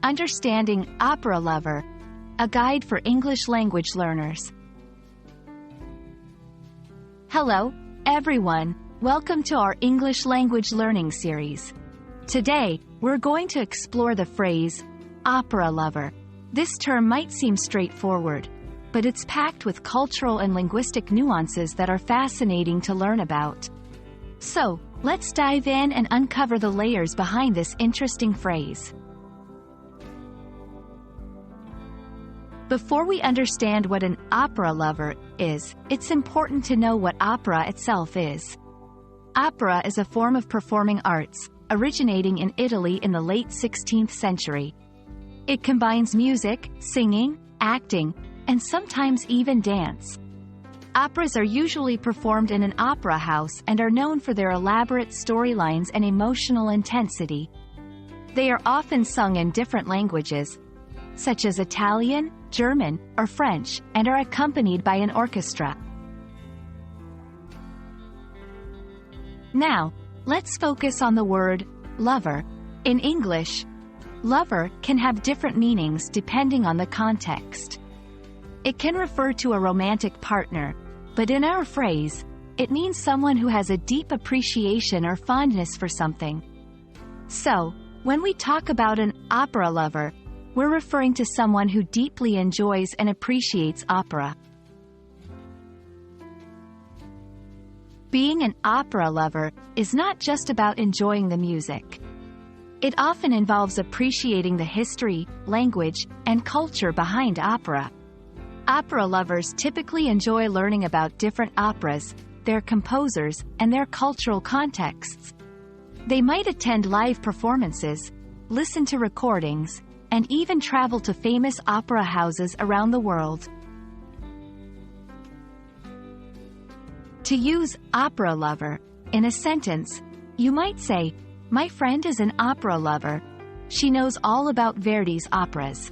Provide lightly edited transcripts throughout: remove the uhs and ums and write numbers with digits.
Understanding Opera Lover, a guide for English language learners. Hello, everyone. Welcome to our English language learning series. Today, we're going to explore the phrase, opera lover. This term might seem straightforward, but it's packed with cultural and linguistic nuances that are fascinating to learn about. So, let's dive in and uncover the layers behind this interesting phrase. Before we understand what an opera lover is, it's important to know what opera itself is. Opera is a form of performing arts, originating in Italy in the late 16th century. It combines music, singing, acting, and sometimes even dance. Operas are usually performed in an opera house and are known for their elaborate storylines and emotional intensity. They are often sung in different languages, such as Italian, German, or French, and are accompanied by an orchestra. Now, let's focus on the word lover. In English, lover can have different meanings depending on the context. It can refer to a romantic partner, but in our phrase, it means someone who has a deep appreciation or fondness for something. So, when we talk about an opera lover, we're referring to someone who deeply enjoys and appreciates opera. Being an opera lover is not just about enjoying the music. It often involves appreciating the history, language, and culture behind opera. Opera lovers typically enjoy learning about different operas, their composers, and their cultural contexts. They might attend live performances, listen to recordings, and even travel to famous opera houses around the world. To use opera lover in a sentence, you might say, "My friend is an opera lover. She knows all about Verdi's operas."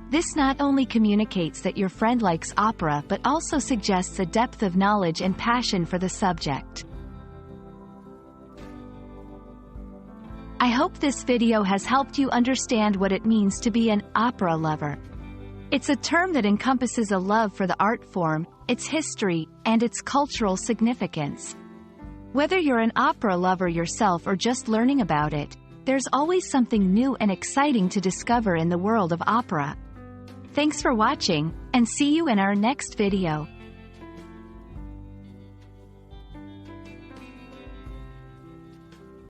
This not only communicates that your friend likes opera but also suggests a depth of knowledge and passion for the subject. I hope this video has helped you understand what it means to be an opera lover. It's a term that encompasses a love for the art form, its history, and its cultural significance. Whether you're an opera lover yourself or just learning about it, there's always something new and exciting to discover in the world of opera. Thanks for watching, and see you in our next video.